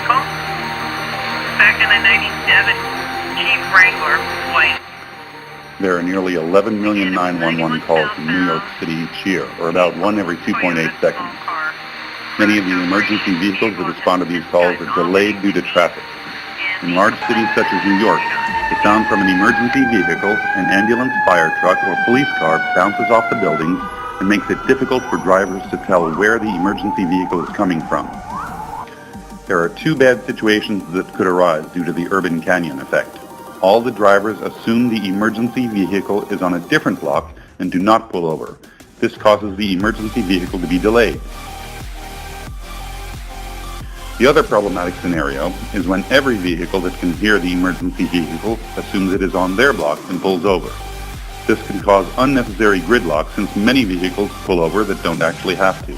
vehicle. Back in a 97 Jeep Wrangler, white. There are nearly 11 million 911 calls in New York City each year, or about 1 every 2.8 seconds. Many of the emergency vehicles that respond to these calls are delayed due to traffic. In large cities such as New York, the sound from an emergency vehicle, an ambulance, fire truck, or police car bounces off the buildings and makes it difficult for drivers to tell where the emergency vehicle is coming from. There are two bad situations that could arise due to the urban canyon effect. All the drivers assume the emergency vehicle is on a different block and do not pull over. This causes the emergency vehicle to be delayed. The other problematic scenario is when every vehicle that can hear the emergency vehicle assumes it is on their block and pulls over. This can cause unnecessary gridlock since many vehicles pull over that don't actually have to.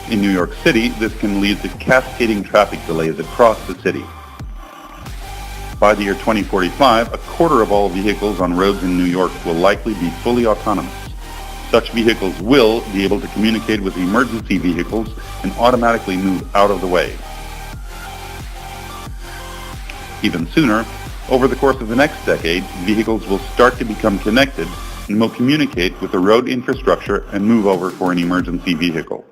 In New York City, this can lead to cascading traffic delays across the city. By the year 2045, a quarter of all vehicles on roads in New York will likely be fully autonomous. Such vehicles will be able to communicate with emergency vehicles and automatically move out of the way. Even sooner, over the course of the next decade, vehicles will start to become connected and will communicate with the road infrastructure and move over for an emergency vehicle.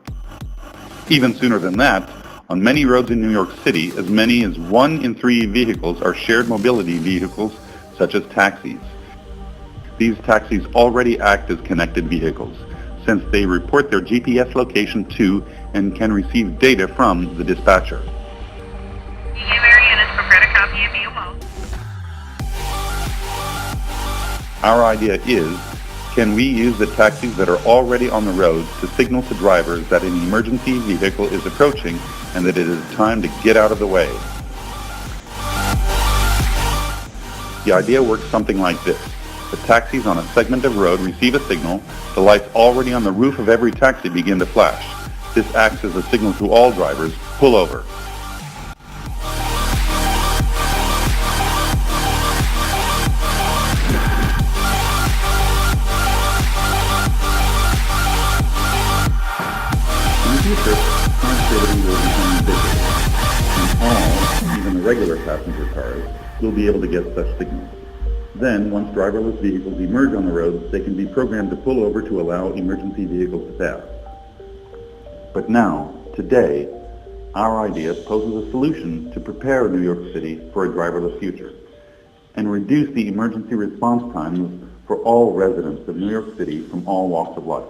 Even sooner than that, on many roads in New York City, as many as 1 in 3 vehicles are shared mobility vehicles, such as taxis. These taxis already act as connected vehicles, since they report their GPS location to and can receive data from the dispatcher. Our idea is, can we use the taxis that are already on the road to signal to drivers that an emergency vehicle is approaching and that it is time to get out of the way? The idea works something like this. The taxis on a segment of road receive a signal, the lights already on the roof of every taxi begin to flash. This acts as a signal to all drivers, pull over. Connectivity will become ubiquitous, and all, even the regular passenger cars, will be able to get such signals. Then, once driverless vehicles emerge on the roads, they can be programmed to pull over to allow emergency vehicles to pass. But now, today, our idea poses a solution to prepare New York City for a driverless future and reduce the emergency response times for all residents of New York City from all walks of life.